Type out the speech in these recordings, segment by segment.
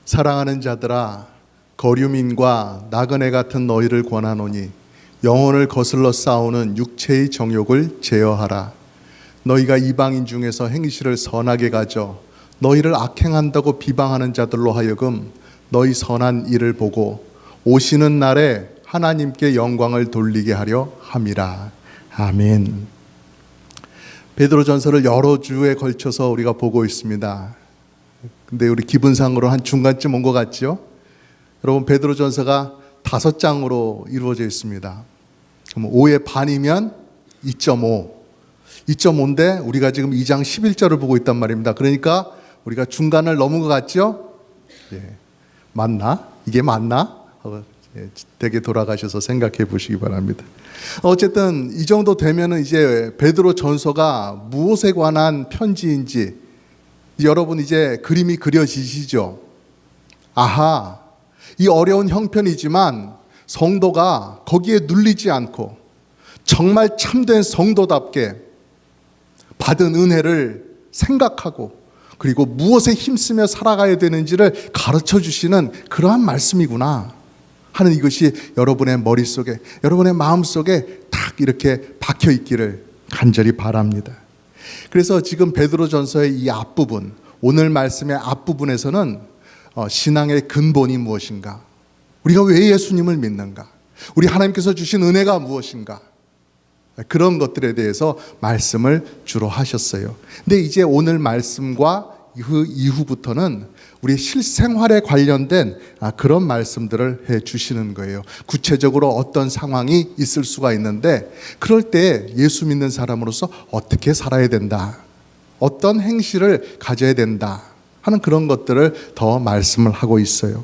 사랑하는 자들아, 거류민과 나그네 같은 너희를 권하노니 영혼을 거슬러 싸우는 육체의 정욕을 제어하라. 너희가 이방인 중에서 행실을 선하게 가져 너희를 악행한다고 비방하는 자들로 하여금 너희 선한 일을 보고 오시는 날에 하나님께 영광을 돌리게 하려 함이라. 아멘. 베드로전서를 여러 주에 걸쳐서 우리가 보고 있습니다. 근데 우리 기분상으로 한 중간쯤 온 것 같죠? 여러분, 베드로전서가 5장으로 이루어져 있습니다. 그럼 5의 반이면 2.5. 2.5인데 우리가 지금 2장 11절을 보고 있단 말입니다. 그러니까 우리가 중간을 넘은 것 같죠? 예. 맞나? 이게 맞나? 되게 돌아가셔서 생각해 보시기 바랍니다. 어쨌든 이 정도 되면은 이제 베드로 전서가 무엇에 관한 편지인지 여러분 이제 그림이 그려지시죠? 아하, 이 어려운 형편이지만 성도가 거기에 눌리지 않고 정말 참된 성도답게 받은 은혜를 생각하고 그리고 무엇에 힘쓰며 살아가야 되는지를 가르쳐 주시는 그러한 말씀이구나 하는 이것이 여러분의 머릿속에, 여러분의 마음속에 딱 이렇게 박혀 있기를 간절히 바랍니다. 그래서 지금 베드로전서의 이 앞부분, 오늘 말씀의 앞부분에서는 신앙의 근본이 무엇인가? 우리가 왜 예수님을 믿는가? 우리 하나님께서 주신 은혜가 무엇인가? 그런 것들에 대해서 말씀을 주로 하셨어요. 근데 이제 오늘 말씀과 그 이후부터는 우리 실생활에 관련된 그런 말씀들을 해 주시는 거예요. 구체적으로 어떤 상황이 있을 수가 있는데 그럴 때 예수 믿는 사람으로서 어떻게 살아야 된다, 어떤 행실을 가져야 된다 하는 그런 것들을 더 말씀을 하고 있어요.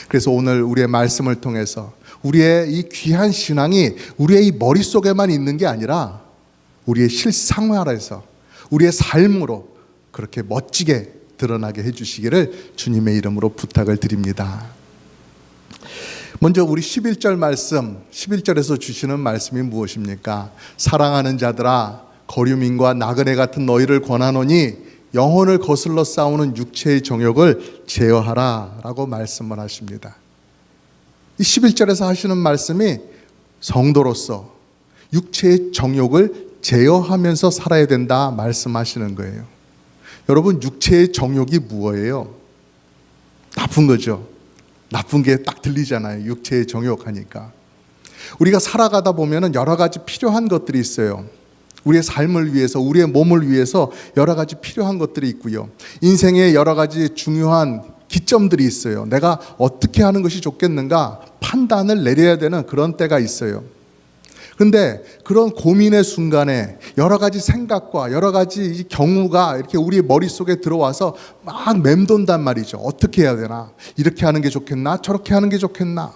그래서 오늘 우리의 말씀을 통해서 우리의 이 귀한 신앙이 우리의 이 머릿속에만 있는 게 아니라 우리의 실생활에서 우리의 삶으로 그렇게 멋지게 드러나게 해주시기를 주님의 이름으로 부탁을 드립니다. 먼저 우리 11절 말씀, 11절에서 주시는 말씀이 무엇입니까? 사랑하는 자들아, 거류민과 나그네 같은 너희를 권하노니 영혼을 거슬러 싸우는 육체의 정욕을 제어하라 라고 말씀을 하십니다. 이 11절에서 하시는 말씀이 성도로서 육체의 정욕을 제어하면서 살아야 된다 말씀하시는 거예요. 여러분, 육체의 정욕이 무엇이에요? 나쁜 거죠. 나쁜 게 딱 들리잖아요. 육체의 정욕 하니까. 우리가 살아가다 보면 여러 가지 필요한 것들이 있어요. 우리의 삶을 위해서, 우리의 몸을 위해서 여러 가지 필요한 것들이 있고요. 인생에 여러 가지 중요한 기점들이 있어요. 내가 어떻게 하는 것이 좋겠는가 판단을 내려야 되는 그런 때가 있어요. 그런데 그런 고민의 순간에 여러 가지 생각과 여러 가지 경우가 이렇게 우리 머릿속에 들어와서 막 맴돈단 말이죠. 어떻게 해야 되나? 이렇게 하는 게 좋겠나? 저렇게 하는 게 좋겠나?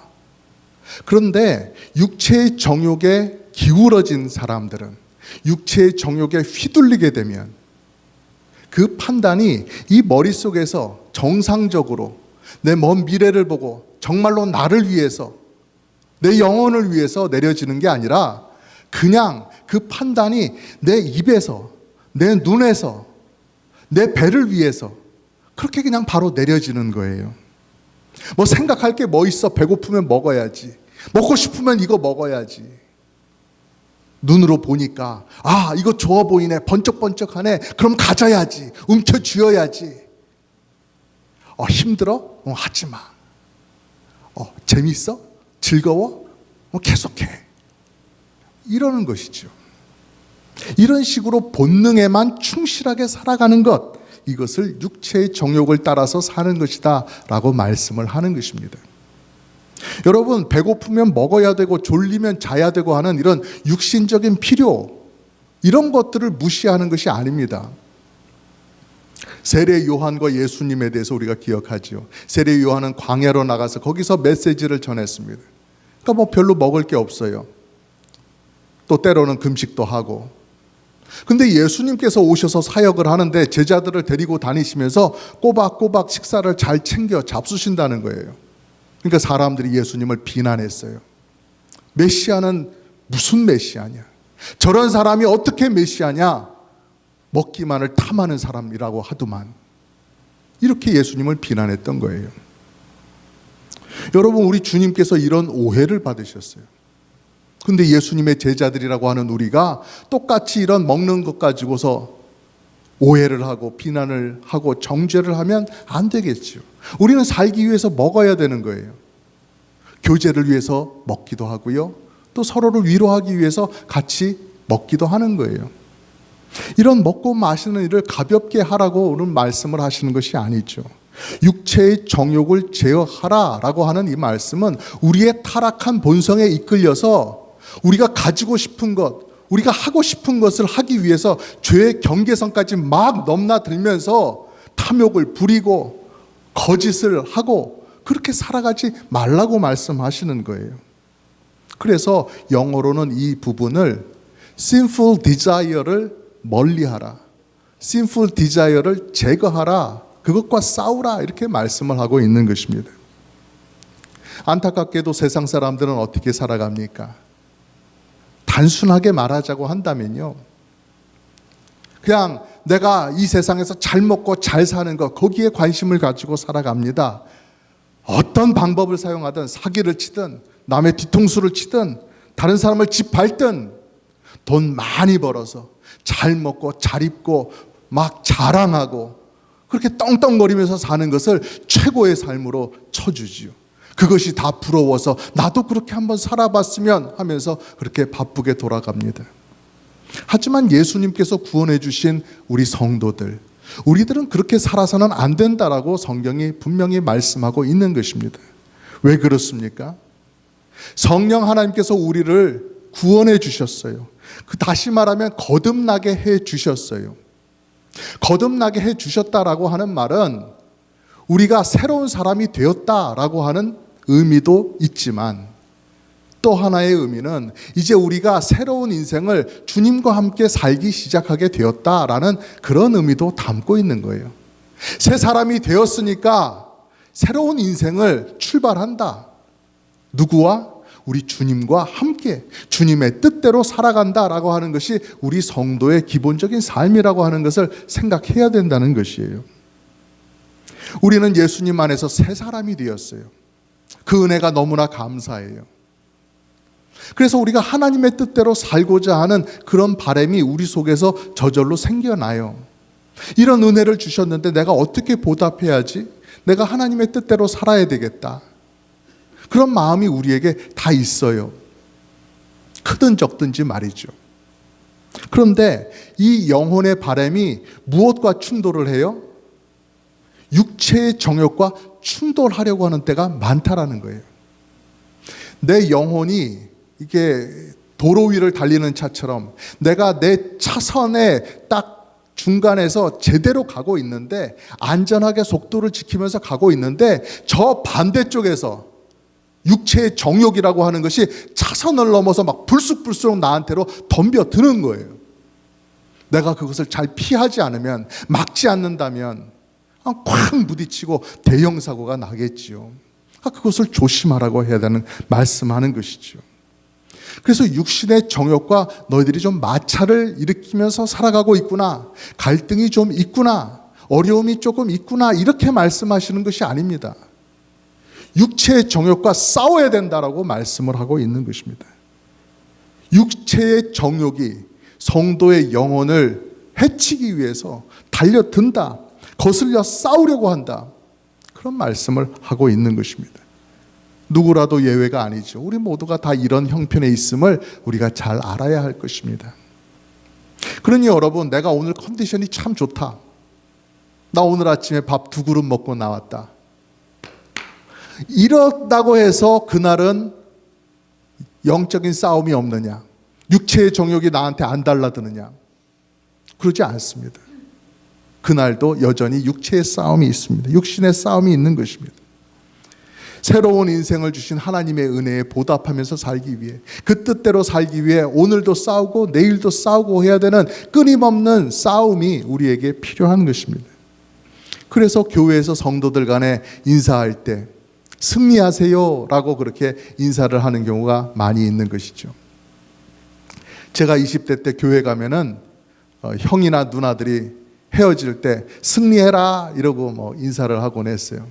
그런데 육체의 정욕에 기울어진 사람들은, 육체의 정욕에 휘둘리게 되면 그 판단이 이 머릿속에서 정상적으로 내 먼 미래를 보고 정말로 나를 위해서, 내 영혼을 위해서 내려지는 게 아니라 그냥 그 판단이 내 입에서, 내 눈에서, 내 배를 위해서 그렇게 그냥 바로 내려지는 거예요. 뭐 생각할 게 뭐 있어? 배고프면 먹어야지, 먹고 싶으면 이거 먹어야지. 눈으로 보니까 이거 좋아 보이네, 번쩍번쩍하네, 그럼 가져야지, 움켜쥐어야지. 힘들어? 하지 마. 재밌어? 즐거워? 계속해. 이러는 것이죠. 이런 식으로 본능에만 충실하게 살아가는 것, 이것을 육체의 정욕을 따라서 사는 것이다 라고 말씀을 하는 것입니다. 여러분, 배고프면 먹어야 되고 졸리면 자야 되고 하는 이런 육신적인 필요, 이런 것들을 무시하는 것이 아닙니다. 세례 요한과 예수님에 대해서 우리가 기억하죠. 세례 요한은 광야로 나가서 거기서 메시지를 전했습니다. 그러니까 뭐 별로 먹을 게 없어요. 또 때로는 금식도 하고. 근데 예수님께서 오셔서 사역을 하는데 제자들을 데리고 다니시면서 꼬박꼬박 식사를 잘 챙겨 잡수신다는 거예요. 그러니까 사람들이 예수님을 비난했어요. 메시아는 무슨 메시아냐? 저런 사람이 어떻게 메시아냐? 먹기만을 탐하는 사람이라고 하더만. 이렇게 예수님을 비난했던 거예요. 여러분, 우리 주님께서 이런 오해를 받으셨어요. 근데 예수님의 제자들이라고 하는 우리가 똑같이 이런 먹는 것 가지고서 오해를 하고 비난을 하고 정죄를 하면 안 되겠죠. 우리는 살기 위해서 먹어야 되는 거예요. 교제를 위해서 먹기도 하고요. 또 서로를 위로하기 위해서 같이 먹기도 하는 거예요. 이런 먹고 마시는 일을 가볍게 하라고 오늘 말씀을 하시는 것이 아니죠. 육체의 정욕을 제어하라라고 하는 이 말씀은 우리의 타락한 본성에 이끌려서 우리가 가지고 싶은 것, 우리가 하고 싶은 것을 하기 위해서 죄의 경계선까지 막 넘나들면서 탐욕을 부리고 거짓을 하고 그렇게 살아가지 말라고 말씀하시는 거예요. 그래서 영어로는 이 부분을 sinful desire를 멀리하라, sinful desire를 제거하라, 그것과 싸우라, 이렇게 말씀을 하고 있는 것입니다. 안타깝게도 세상 사람들은 어떻게 살아갑니까? 단순하게 말하자고 한다면요, 그냥 내가 이 세상에서 잘 먹고 잘 사는 것, 거기에 관심을 가지고 살아갑니다. 어떤 방법을 사용하든, 사기를 치든 남의 뒤통수를 치든 다른 사람을 짓밟든 돈 많이 벌어서 잘 먹고 잘 입고 막 자랑하고 그렇게 떵떵거리면서 사는 것을 최고의 삶으로 쳐주지요. 그것이 다 부러워서 나도 그렇게 한번 살아봤으면 하면서 그렇게 바쁘게 돌아갑니다. 하지만 예수님께서 구원해 주신 우리 성도들, 우리들은 그렇게 살아서는 안 된다라고 성경이 분명히 말씀하고 있는 것입니다. 왜 그렇습니까? 성령 하나님께서 우리를 구원해 주셨어요. 다시 말하면 거듭나게 해 주셨어요. 거듭나게 해 주셨다라고 하는 말은 우리가 새로운 사람이 되었다라고 하는 의미도 있지만, 또 하나의 의미는 이제 우리가 새로운 인생을 주님과 함께 살기 시작하게 되었다라는 그런 의미도 담고 있는 거예요. 새 사람이 되었으니까 새로운 인생을 출발한다. 누구와? 우리 주님과 함께 주님의 뜻대로 살아간다라고 하는 것이 우리 성도의 기본적인 삶이라고 하는 것을 생각해야 된다는 것이에요. 우리는 예수님 안에서 새 사람이 되었어요. 그 은혜가 너무나 감사해요. 그래서 우리가 하나님의 뜻대로 살고자 하는 그런 바람이 우리 속에서 저절로 생겨나요. 이런 은혜를 주셨는데 내가 어떻게 보답해야지? 내가 하나님의 뜻대로 살아야 되겠다. 그런 마음이 우리에게 다 있어요. 크든 적든지 말이죠. 그런데 이 영혼의 바람이 무엇과 충돌을 해요? 육체의 정욕과 충돌하려고 하는 때가 많다라는 거예요. 내 영혼이 이게 도로 위를 달리는 차처럼 내가 내 차선에 딱 중간에서 제대로 가고 있는데, 안전하게 속도를 지키면서 가고 있는데, 저 반대쪽에서 육체의 정욕이라고 하는 것이 차선을 넘어서 막 불쑥불쑥 나한테로 덤벼드는 거예요. 내가 그것을 잘 피하지 않으면, 막지 않는다면 쾅 부딪히고 대형 사고가 나겠지요. 그것을 조심하라고 해야 되는 말씀하는 것이죠. 그래서 육신의 정욕과 너희들이 좀 마찰을 일으키면서 살아가고 있구나, 갈등이 좀 있구나, 어려움이 조금 있구나, 이렇게 말씀하시는 것이 아닙니다. 육체의 정욕과 싸워야 된다라고 말씀을 하고 있는 것입니다. 육체의 정욕이 성도의 영혼을 해치기 위해서 달려든다, 거슬려 싸우려고 한다, 그런 말씀을 하고 있는 것입니다. 누구라도 예외가 아니죠. 우리 모두가 다 이런 형편에 있음을 우리가 잘 알아야 할 것입니다. 그러니 여러분, 내가 오늘 컨디션이 참 좋다, 나 오늘 아침에 밥 2그릇 먹고 나왔다, 이렇다고 해서 그날은 영적인 싸움이 없느냐, 육체의 정욕이 나한테 안 달라드느냐? 그러지 않습니다. 그날도 여전히 육체의 싸움이 있습니다. 육신의 싸움이 있는 것입니다. 새로운 인생을 주신 하나님의 은혜에 보답하면서 살기 위해, 그 뜻대로 살기 위해 오늘도 싸우고 내일도 싸우고 해야 되는 끊임없는 싸움이 우리에게 필요한 것입니다. 그래서 교회에서 성도들 간에 인사할 때 승리하세요 라고 그렇게 인사를 하는 경우가 많이 있는 것이죠. 제가 20대 때 교회 가면은 형이나 누나들이 헤어질 때 승리해라 이러고 인사를 하곤 했어요.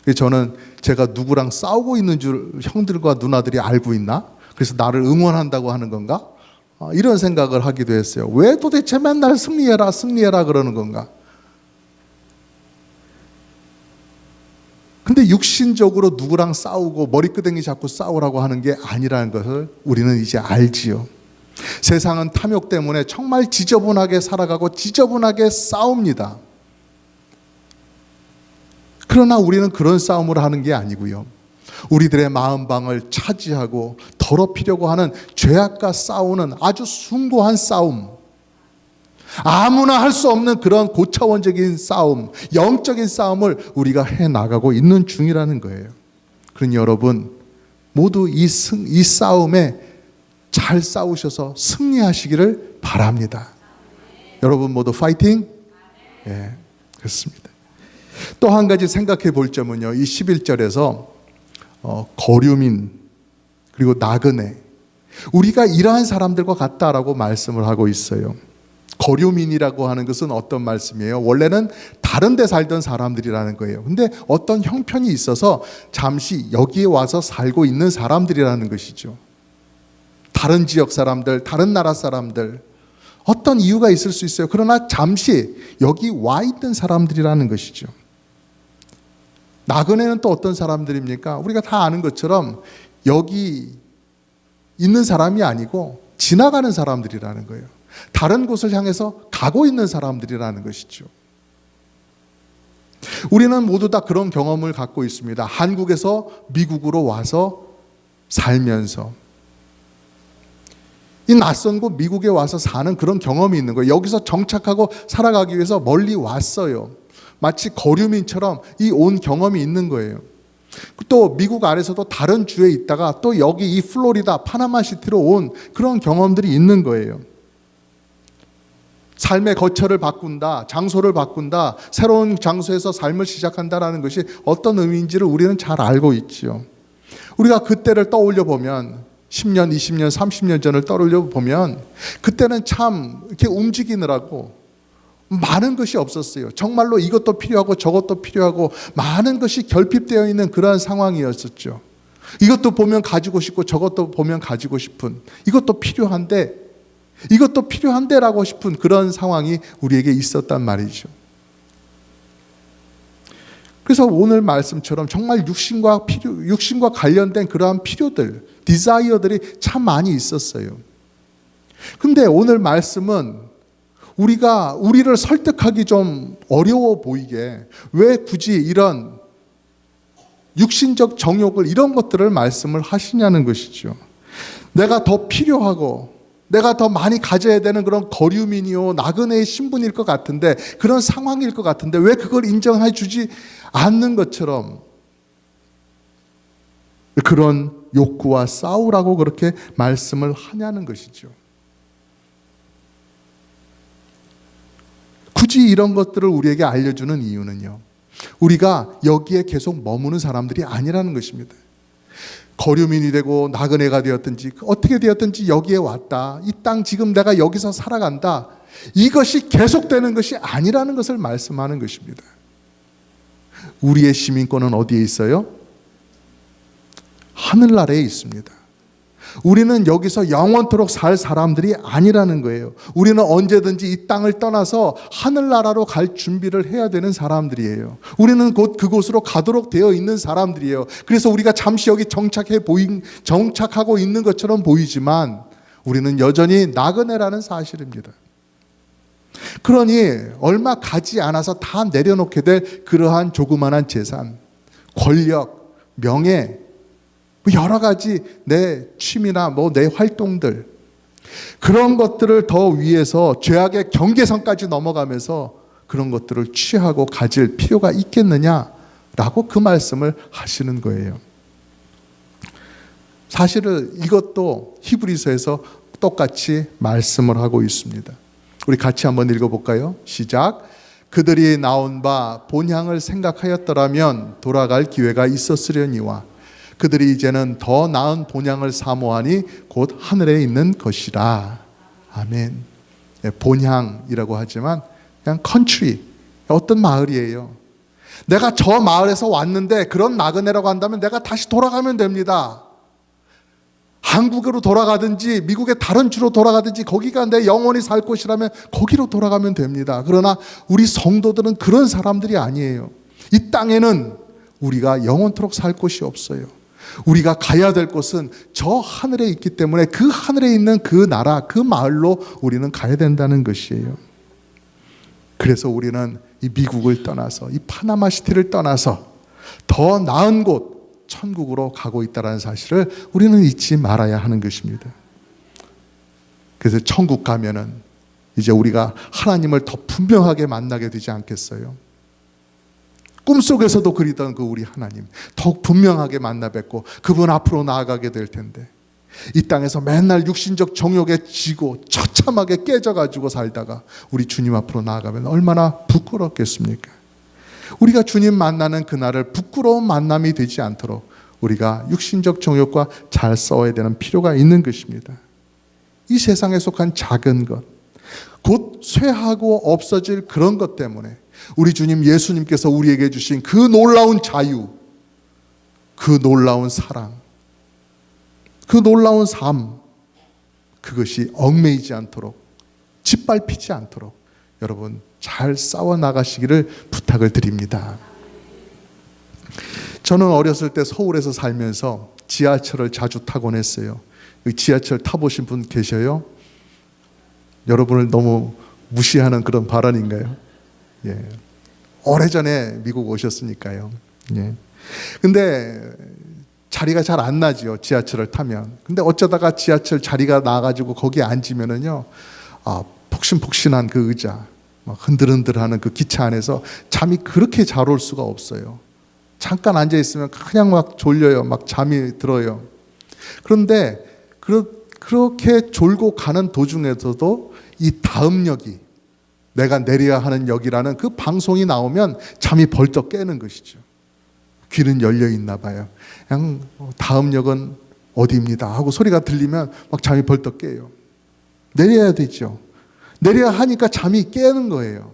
그래서 저는 제가 누구랑 싸우고 있는 줄 형들과 누나들이 알고 있나? 그래서 나를 응원한다고 하는 건가? 이런 생각을 하기도 했어요. 왜 도대체 맨날 승리해라 승리해라 그러는 건가? 근데 육신적으로 누구랑 싸우고 머리끄댕이 잡고 싸우라고 하는 게 아니라는 것을 우리는 이제 알지요. 세상은 탐욕 때문에 정말 지저분하게 살아가고 지저분하게 싸웁니다. 그러나 우리는 그런 싸움을 하는 게 아니고요. 우리들의 마음방을 차지하고 더럽히려고 하는 죄악과 싸우는 아주 숭고한 싸움, 아무나 할 수 없는 그런 고차원적인 싸움, 영적인 싸움을 우리가 해나가고 있는 중이라는 거예요. 그러니 여러분 모두 이 싸움에 잘 싸우셔서 승리하시기를 바랍니다. 여러분 모두 파이팅! 예, 그렇습니다. 또 한 가지 생각해 볼 점은요, 이 11절에서 거류민 그리고 나그네, 우리가 이러한 사람들과 같다라고 말씀을 하고 있어요. 거류민이라고 하는 것은 어떤 말씀이에요? 원래는 다른 데 살던 사람들이라는 거예요. 근데 어떤 형편이 있어서 잠시 여기에 와서 살고 있는 사람들이라는 것이죠. 다른 지역 사람들, 다른 나라 사람들, 어떤 이유가 있을 수 있어요. 그러나 잠시 여기 와 있던 사람들이라는 것이죠. 나그네는 또 어떤 사람들입니까? 우리가 다 아는 것처럼 여기 있는 사람이 아니고 지나가는 사람들이라는 거예요. 다른 곳을 향해서 가고 있는 사람들이라는 것이죠. 우리는 모두 다 그런 경험을 갖고 있습니다. 한국에서 미국으로 와서 살면서 이 낯선 곳 미국에 와서 사는 그런 경험이 있는 거예요. 여기서 정착하고 살아가기 위해서 멀리 왔어요. 마치 거류민처럼 이 온 경험이 있는 거예요. 또 미국 안에서도 다른 주에 있다가 또 여기 이 플로리다 파나마시티로 온 그런 경험들이 있는 거예요. 삶의 거처를 바꾼다, 장소를 바꾼다, 새로운 장소에서 삶을 시작한다라는 것이 어떤 의미인지를 우리는 잘 알고 있지요. 우리가 그때를 떠올려 보면 10년, 20년, 30년 전을 떠올려 보면 그때는 참 이렇게 움직이느라고 많은 것이 없었어요. 정말로 이것도 필요하고 저것도 필요하고 많은 것이 결핍되어 있는 그러한 상황이었었죠. 이것도 보면 가지고 싶고 저것도 보면 가지고 싶은, 이것도 필요한데라고 싶은 그런 상황이 우리에게 있었단 말이죠. 그래서 오늘 말씀처럼 정말 육신과 관련된 그러한 필요들, 디자이어들이 참 많이 있었어요. 근데 오늘 말씀은 우리를 설득하기 좀 어려워 보이게 왜 굳이 이런 육신적 정욕을, 이런 것들을 말씀을 하시냐는 것이죠. 내가 더 필요하고 내가 더 많이 가져야 되는 그런 거류민이요, 나그네의 신분일 것 같은데, 그런 상황일 것 같은데 왜 그걸 인정해 주지 않는 것처럼 그런 욕구와 싸우라고 그렇게 말씀을 하냐는 것이죠. 굳이 이런 것들을 우리에게 알려주는 이유는요, 우리가 여기에 계속 머무는 사람들이 아니라는 것입니다. 거류민이 되고 나그네가 되었든지 어떻게 되었든지 여기에 왔다, 이 땅 지금 내가 여기서 살아간다, 이것이 계속되는 것이 아니라는 것을 말씀하는 것입니다. 우리의 시민권은 어디에 있어요? 하늘나라에 있습니다. 우리는 여기서 영원토록 살 사람들이 아니라는 거예요. 우리는 언제든지 이 땅을 떠나서 하늘나라로 갈 준비를 해야 되는 사람들이에요. 우리는 곧 그곳으로 가도록 되어 있는 사람들이에요. 그래서 우리가 잠시 여기 정착하고 있는 것처럼 보이지만 우리는 여전히 나그네라는 사실입니다. 그러니 얼마 가지 않아서 다 내려놓게 될 그러한 조그만한 재산, 권력, 명예, 여러 가지 내 취미나 내 활동들, 그런 것들을 더 위해서 죄악의 경계선까지 넘어가면서 그런 것들을 취하고 가질 필요가 있겠느냐라고 그 말씀을 하시는 거예요. 사실은 이것도 히브리서에서 똑같이 말씀을 하고 있습니다. 우리 같이 한번 읽어볼까요? 시작. 그들이 나온 바 본향을 생각하였더라면 돌아갈 기회가 있었으려니와 그들이 이제는 더 나은 본향을 사모하니 곧 하늘에 있는 것이라. 아멘. 본향이라고 하지만 그냥 컨트리, 어떤 마을이에요. 내가 저 마을에서 왔는데 그런 나그네라고 한다면 내가 다시 돌아가면 됩니다. 한국으로 돌아가든지 미국의 다른 주로 돌아가든지 거기가 내 영원히 살 곳이라면 거기로 돌아가면 됩니다. 그러나 우리 성도들은 그런 사람들이 아니에요. 이 땅에는 우리가 영원토록 살 곳이 없어요. 우리가 가야 될 곳은 저 하늘에 있기 때문에 그 하늘에 있는 그 나라, 그 마을로 우리는 가야 된다는 것이에요. 그래서 우리는 이 미국을 떠나서 이 파나마시티를 떠나서 더 나은 곳 천국으로 가고 있다는 사실을 우리는 잊지 말아야 하는 것입니다. 그래서 천국 가면은 이제 우리가 하나님을 더 분명하게 만나게 되지 않겠어요? 꿈속에서도 그리던 그 우리 하나님 더욱 분명하게 만나 뵙고 그분 앞으로 나아가게 될 텐데, 이 땅에서 맨날 육신적 정욕에 지고 처참하게 깨져가지고 살다가 우리 주님 앞으로 나아가면 얼마나 부끄럽겠습니까? 우리가 주님 만나는 그날을 부끄러운 만남이 되지 않도록 우리가 육신적 정욕과 잘 싸워야 되는 필요가 있는 것입니다. 이 세상에 속한 작은 것, 곧 쇠하고 없어질 그런 것 때문에 우리 주님 예수님께서 우리에게 주신 그 놀라운 자유, 그 놀라운 사랑, 그 놀라운 삶, 그것이 얽매이지 않도록, 짓밟히지 않도록 여러분 잘 싸워 나가시기를 부탁을 드립니다. 저는 어렸을 때 서울에서 살면서 지하철을 자주 타곤 했어요. 지하철 타보신 분 계셔요? 여러분을 너무 무시하는 그런 발언인가요? 예. 오래전에 미국 오셨으니까요. 예. 근데 자리가 잘 안 나지요, 지하철을 타면. 근데 어쩌다가 지하철 자리가 나가지고 거기에 앉으면은요, 폭신폭신한 그 의자, 막 흔들흔들하는 그 기차 안에서 잠이 그렇게 잘 올 수가 없어요. 잠깐 앉아 있으면 그냥 막 졸려요. 막 잠이 들어요. 그런데 그렇게 졸고 가는 도중에서도 이 다음 역이, 내가 내려야 하는 역이라는 그 방송이 나오면 잠이 벌떡 깨는 것이죠. 귀는 열려 있나 봐요. 그냥 다음 역은 어디입니다 하고 소리가 들리면 막 잠이 벌떡 깨요. 내려야 되죠. 내려야 하니까 잠이 깨는 거예요.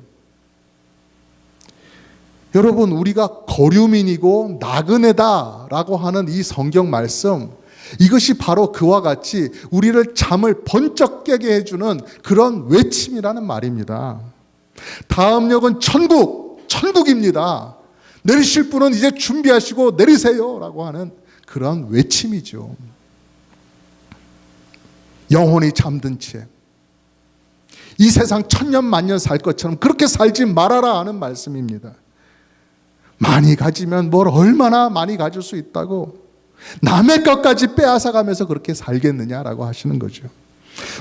여러분, 우리가 거류민이고 나그네다라고 하는 이 성경 말씀, 이것이 바로 그와 같이 우리를 잠을 번쩍 깨게 해주는 그런 외침이라는 말입니다. 다음 역은 천국입니다. 내리실 분은 이제 준비하시고 내리세요 라고 하는 그런 외침이죠. 영혼이 잠든 채 이 세상 천년 만년 살 것처럼 그렇게 살지 말아라 하는 말씀입니다. 많이 가지면 뭘 얼마나 많이 가질 수 있다고 남의 것까지 빼앗아가면서 그렇게 살겠느냐라고 하시는 거죠.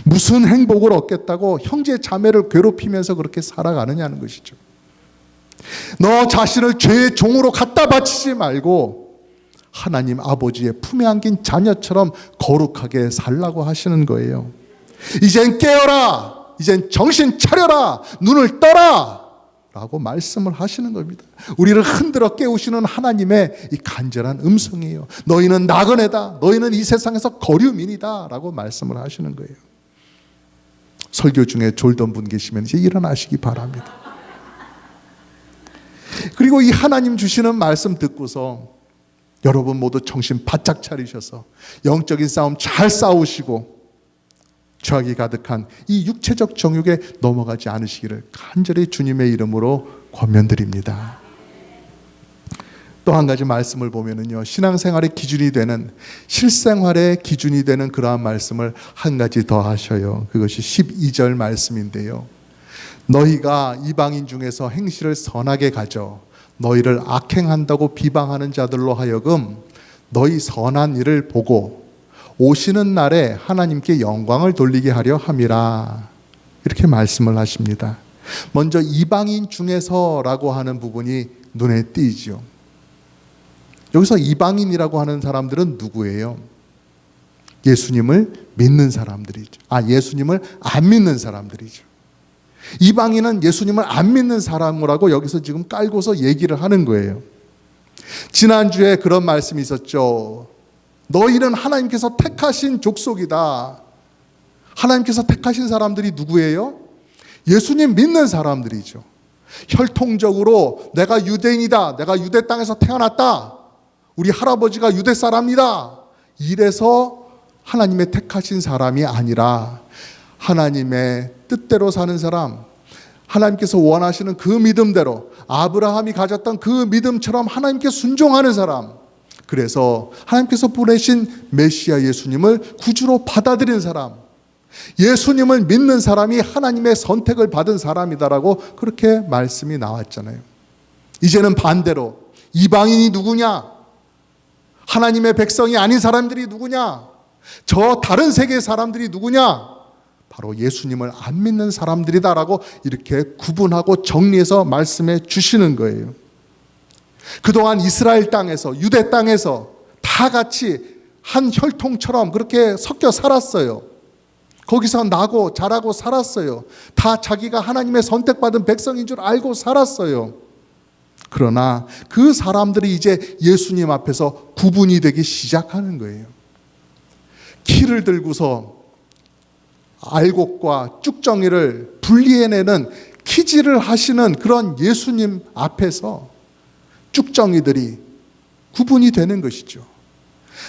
무슨 행복을 얻겠다고 형제 자매를 괴롭히면서 그렇게 살아가느냐는 것이죠. 너 자신을 죄의 종으로 갖다 바치지 말고 하나님 아버지의 품에 안긴 자녀처럼 거룩하게 살라고 하시는 거예요. 이젠 깨어라, 이젠 정신 차려라, 눈을 떠라 라고 말씀을 하시는 겁니다. 우리를 흔들어 깨우시는 하나님의 이 간절한 음성이에요. 너희는 나그네다, 너희는 이 세상에서 거류민이다 라고 말씀을 하시는 거예요. 설교 중에 졸던 분 계시면 이제 일어나시기 바랍니다. 그리고 이 하나님 주시는 말씀 듣고서 여러분 모두 정신 바짝 차리셔서 영적인 싸움 잘 싸우시고 죄악이 가득한 이 육체적 정욕에 넘어가지 않으시기를 간절히 주님의 이름으로 권면드립니다. 또 한 가지 말씀을 보면은요, 신앙생활의 기준이 되는, 실생활의 기준이 되는 그러한 말씀을 한 가지 더 하셔요. 그것이 12절 말씀인데요. 너희가 이방인 중에서 행실을 선하게 가져 너희를 악행한다고 비방하는 자들로 하여금 너희 선한 일을 보고 오시는 날에 하나님께 영광을 돌리게 하려 함이라. 이렇게 말씀을 하십니다. 먼저 이방인 중에서라고 하는 부분이 눈에 띄죠. 여기서 이방인이라고 하는 사람들은 누구예요? 예수님을 믿는 사람들이죠. 예수님을 안 믿는 사람들이죠. 이방인은 예수님을 안 믿는 사람이라고 여기서 지금 깔고서 얘기를 하는 거예요. 지난주에 그런 말씀이 있었죠. 너희는 하나님께서 택하신 족속이다. 하나님께서 택하신 사람들이 누구예요? 예수님 믿는 사람들이죠. 혈통적으로 내가 유대인이다, 내가 유대 땅에서 태어났다, 우리 할아버지가 유대 사람이다, 이래서 하나님의 택하신 사람이 아니라 하나님의 뜻대로 사는 사람, 하나님께서 원하시는 그 믿음대로 아브라함이 가졌던 그 믿음처럼 하나님께 순종하는 사람, 그래서 하나님께서 보내신 메시아 예수님을 구주로 받아들인 사람, 예수님을 믿는 사람이 하나님의 선택을 받은 사람이다라고 그렇게 말씀이 나왔잖아요. 이제는 반대로 이방인이 누구냐? 하나님의 백성이 아닌 사람들이 누구냐? 저 다른 세계의 사람들이 누구냐? 바로 예수님을 안 믿는 사람들이다라고 이렇게 구분하고 정리해서 말씀해 주시는 거예요. 그동안 이스라엘 땅에서, 유대 땅에서 다 같이 한 혈통처럼 그렇게 섞여 살았어요. 거기서 나고 자라고 살았어요. 다 자기가 하나님의 선택받은 백성인 줄 알고 살았어요. 그러나 그 사람들이 이제 예수님 앞에서 구분이 되기 시작하는 거예요. 키를 들고서 알곡과 쭉정이를 분리해내는 키질을 하시는 그런 예수님 앞에서 쭉정이들이 구분이 되는 것이죠.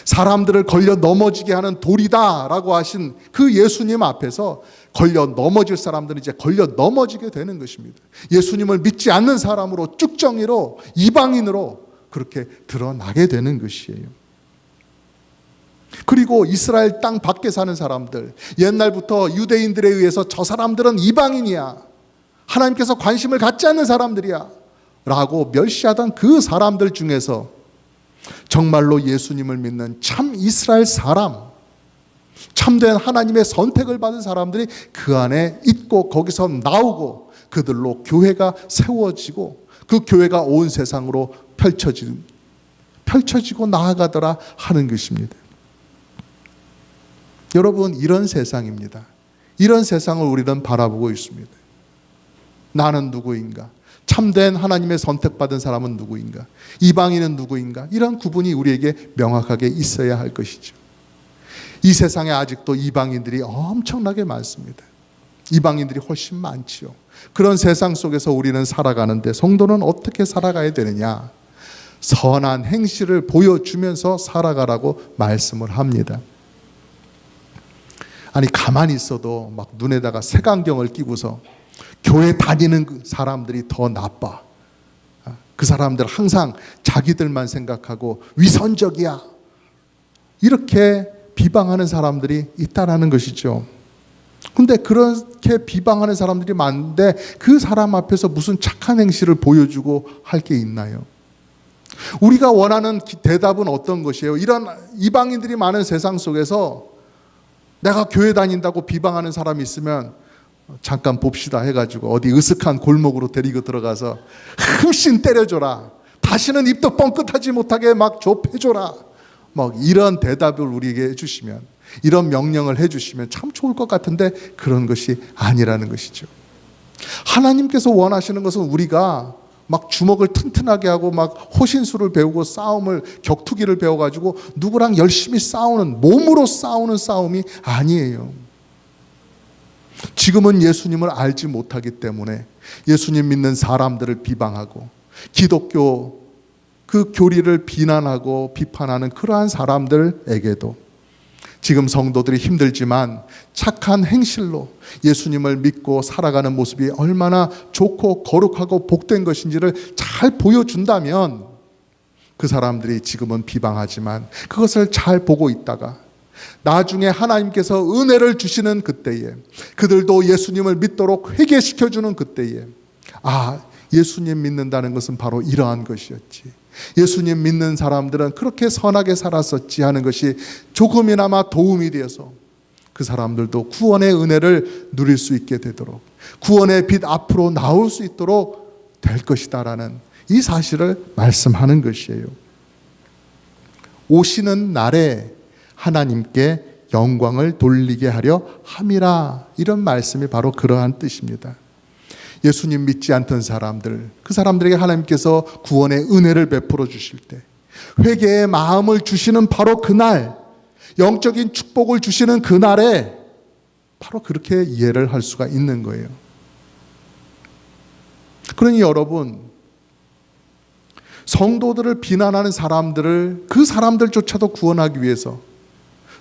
사람들을 걸려 넘어지게 하는 돌이다라고 하신 그 예수님 앞에서 걸려 넘어질 사람들은 이제 걸려 넘어지게 되는 것입니다. 예수님을 믿지 않는 사람으로, 쭉정이로, 이방인으로 그렇게 드러나게 되는 것이에요. 그리고 이스라엘 땅 밖에 사는 사람들, 옛날부터 유대인들에 의해서 저 사람들은 이방인이야, 하나님께서 관심을 갖지 않는 사람들이야 라고 멸시하던 그 사람들 중에서 정말로 예수님을 믿는 참 이스라엘 사람, 참된 하나님의 선택을 받은 사람들이 그 안에 있고 거기서 나오고 그들로 교회가 세워지고 그 교회가 온 세상으로 펼쳐지고 나아가더라 하는 것입니다. 여러분, 이런 세상입니다. 이런 세상을 우리는 바라보고 있습니다. 나는 누구인가? 참된 하나님의 선택받은 사람은 누구인가? 이방인은 누구인가? 이런 구분이 우리에게 명확하게 있어야 할 것이죠. 이 세상에 아직도 이방인들이 엄청나게 많습니다. 이방인들이 훨씬 많지요. 그런 세상 속에서 우리는 살아가는데 성도는 어떻게 살아가야 되느냐? 선한 행실을 보여주면서 살아가라고 말씀을 합니다. 아니, 가만히 있어도 막 눈에다가 색안경을 끼고서 교회 다니는 그 사람들이 더 나빠. 그 사람들 항상 자기들만 생각하고 위선적이야, 이렇게 비방하는 사람들이 있다라는 것이죠. 근데 그렇게 비방하는 사람들이 많은데 그 사람 앞에서 무슨 착한 행실을 보여주고 할 게 있나요? 우리가 원하는 대답은 어떤 것이에요? 이런 이방인들이 많은 세상 속에서 내가 교회 다닌다고 비방하는 사람이 있으면 잠깐 봅시다 해가지고 어디 으슥한 골목으로 데리고 들어가서 흠씬 때려줘라, 다시는 입도 뻥끗하지 못하게 막 좁혀줘라, 막 이런 대답을 우리에게 해주시면, 이런 명령을 해주시면 참 좋을 것 같은데 그런 것이 아니라는 것이죠. 하나님께서 원하시는 것은 우리가 막 주먹을 튼튼하게 하고 막 호신술을 배우고 싸움을, 격투기를 배워가지고 누구랑 열심히 싸우는, 몸으로 싸우는 싸움이 아니에요. 지금은 예수님을 알지 못하기 때문에 예수님 믿는 사람들을 비방하고 기독교 그 교리를 비난하고 비판하는 그러한 사람들에게도 지금 성도들이 힘들지만 착한 행실로 예수님을 믿고 살아가는 모습이 얼마나 좋고 거룩하고 복된 것인지를 잘 보여준다면 그 사람들이 지금은 비방하지만 그것을 잘 보고 있다가 나중에 하나님께서 은혜를 주시는 그때에, 그들도 예수님을 믿도록 회개시켜주는 그때에, 아, 예수님 믿는다는 것은 바로 이러한 것이었지, 예수님 믿는 사람들은 그렇게 선하게 살았었지 하는 것이 조금이나마 도움이 되어서 그 사람들도 구원의 은혜를 누릴 수 있게 되도록, 구원의 빛 앞으로 나올 수 있도록 될 것이다라는 이 사실을 말씀하는 것이에요. 오시는 날에 하나님께 영광을 돌리게 하려 함이라, 이런 말씀이 바로 그러한 뜻입니다. 예수님 믿지 않던 사람들, 그 사람들에게 하나님께서 구원의 은혜를 베풀어 주실 때, 회개의 마음을 주시는 바로 그날, 영적인 축복을 주시는 그날에 바로 그렇게 이해를 할 수가 있는 거예요. 그러니 여러분, 성도들을 비난하는 사람들을, 그 사람들조차도 구원하기 위해서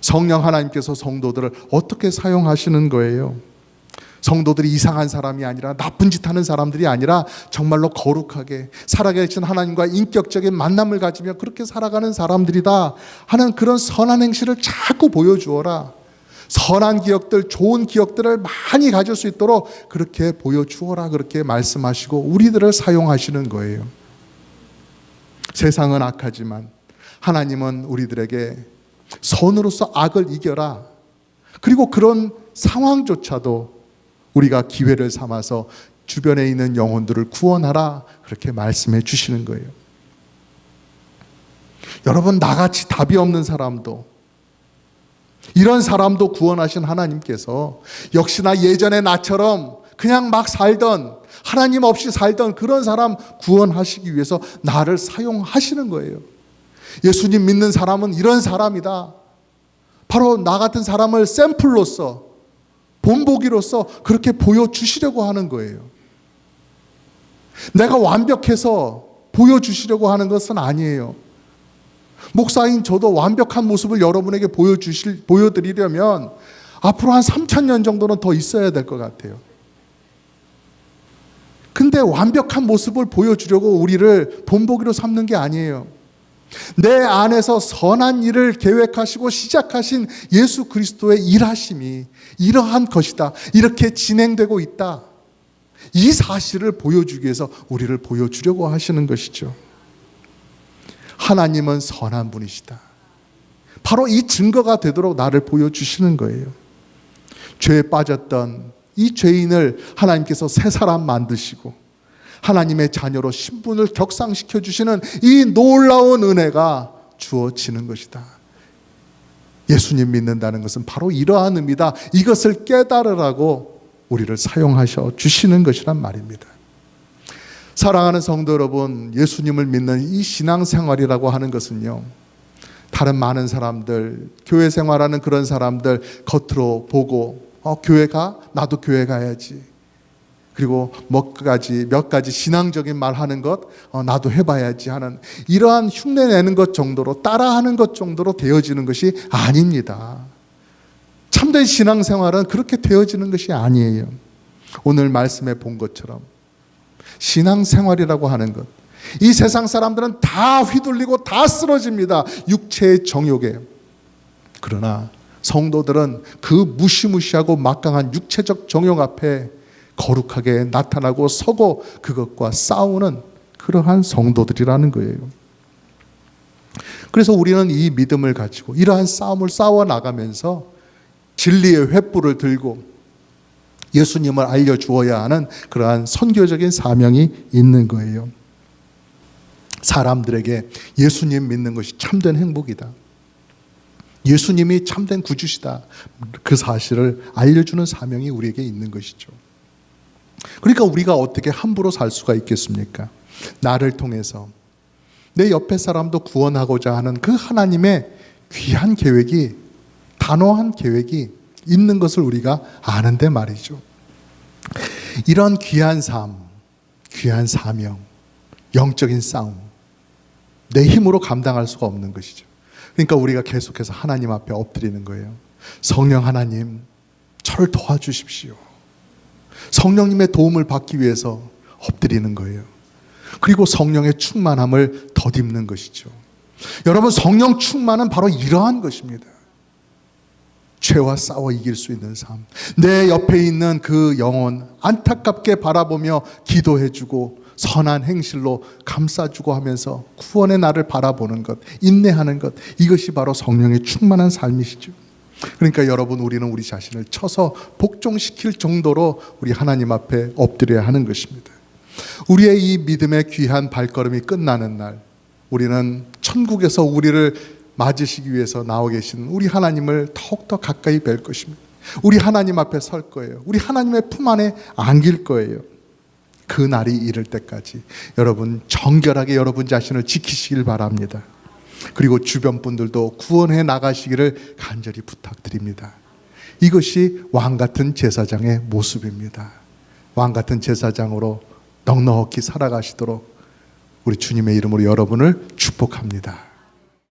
성령 하나님께서 성도들을 어떻게 사용하시는 거예요? 성도들이 이상한 사람이 아니라, 나쁜 짓 하는 사람들이 아니라 정말로 거룩하게 살아계신 하나님과 인격적인 만남을 가지며 그렇게 살아가는 사람들이다 하는 그런 선한 행실을 자꾸 보여주어라. 선한 기억들, 좋은 기억들을 많이 가질 수 있도록 그렇게 보여주어라, 그렇게 말씀하시고 우리들을 사용하시는 거예요. 세상은 악하지만 하나님은 우리들에게 선으로서 악을 이겨라, 그리고 그런 상황조차도 우리가 기회를 삼아서 주변에 있는 영혼들을 구원하라, 그렇게 말씀해 주시는 거예요. 여러분, 나같이 답이 없는 사람도, 이런 사람도 구원하신 하나님께서 역시나 예전에 나처럼 그냥 막 살던, 하나님 없이 살던 그런 사람 구원하시기 위해서 나를 사용하시는 거예요. 예수님 믿는 사람은 이런 사람이다, 바로 나 같은 사람을 샘플로서, 본보기로서 그렇게 보여주시려고 하는 거예요. 내가 완벽해서 보여주시려고 하는 것은 아니에요. 목사인 저도 완벽한 모습을 여러분에게 보여드리려면 앞으로 한 3,000년 정도는 더 있어야 될 것 같아요. 근데 완벽한 모습을 보여주려고 우리를 본보기로 삼는 게 아니에요. 내 안에서 선한 일을 계획하시고 시작하신 예수 그리스도의 일하심이 이러한 것이다, 이렇게 진행되고 있다, 이 사실을 보여주기 위해서 우리를 보여주려고 하시는 것이죠. 하나님은 선한 분이시다, 바로 이 증거가 되도록 나를 보여주시는 거예요. 죄에 빠졌던 이 죄인을 하나님께서 새 사람 만드시고 하나님의 자녀로 신분을 격상시켜 주시는 이 놀라운 은혜가 주어지는 것이다. 예수님 믿는다는 것은 바로 이러한 의미다, 이것을 깨달으라고 우리를 사용하셔 주시는 것이란 말입니다. 사랑하는 성도 여러분, 예수님을 믿는 이 신앙생활이라고 하는 것은요, 다른 많은 사람들, 교회 생활하는 그런 사람들 겉으로 보고 교회 가? 나도 교회 가야지, 그리고 몇 가지 신앙적인 말 하는 것, 나도 해봐야지 하는 이러한 흉내내는 것 정도로, 따라하는 것 정도로 되어지는 것이 아닙니다. 참된 신앙생활은 그렇게 되어지는 것이 아니에요. 오늘 말씀에 본 것처럼 신앙생활이라고 하는 것, 이 세상 사람들은 다 휘둘리고 다 쓰러집니다, 육체의 정욕에. 그러나 성도들은 그 무시무시하고 막강한 육체적 정욕 앞에 거룩하게 나타나고 서고 그것과 싸우는 그러한 성도들이라는 거예요. 그래서 우리는 이 믿음을 가지고 이러한 싸움을 싸워 나가면서 진리의 횃불을 들고 예수님을 알려주어야 하는 그러한 선교적인 사명이 있는 거예요. 사람들에게 예수님 믿는 것이 참된 행복이다, 예수님이 참된 구주시다, 그 사실을 알려주는 사명이 우리에게 있는 것이죠. 그러니까 우리가 어떻게 함부로 살 수가 있겠습니까? 나를 통해서 내 옆에 사람도 구원하고자 하는 그 하나님의 귀한 계획이, 단호한 계획이 있는 것을 우리가 아는데 말이죠. 이런 귀한 삶, 귀한 사명, 영적인 싸움, 내 힘으로 감당할 수가 없는 것이죠. 그러니까 우리가 계속해서 하나님 앞에 엎드리는 거예요. 성령 하나님, 저를 도와주십시오. 성령님의 도움을 받기 위해서 엎드리는 거예요. 그리고 성령의 충만함을 덧입는 것이죠. 여러분, 성령 충만은 바로 이러한 것입니다. 죄와 싸워 이길 수 있는 삶, 내 옆에 있는 그 영혼 안타깝게 바라보며 기도해주고 선한 행실로 감싸주고 하면서 구원의 날을 바라보는 것, 인내하는 것, 이것이 바로 성령의 충만한 삶이시죠. 그러니까 여러분, 우리는 우리 자신을 쳐서 복종시킬 정도로 우리 하나님 앞에 엎드려야 하는 것입니다. 우리의 이 믿음의 귀한 발걸음이 끝나는 날, 우리는 천국에서 우리를 맞으시기 위해서 나와 계신 우리 하나님을 더욱더 가까이 뵐 것입니다. 우리 하나님 앞에 설 거예요. 우리 하나님의 품 안에 안길 거예요. 그 날이 이를 때까지 여러분 정결하게 여러분 자신을 지키시길 바랍니다. 그리고 주변 분들도 구원해 나가시기를 간절히 부탁드립니다. 이것이 왕같은 제사장의 모습입니다. 왕같은 제사장으로 넉넉히 살아가시도록 우리 주님의 이름으로 여러분을 축복합니다.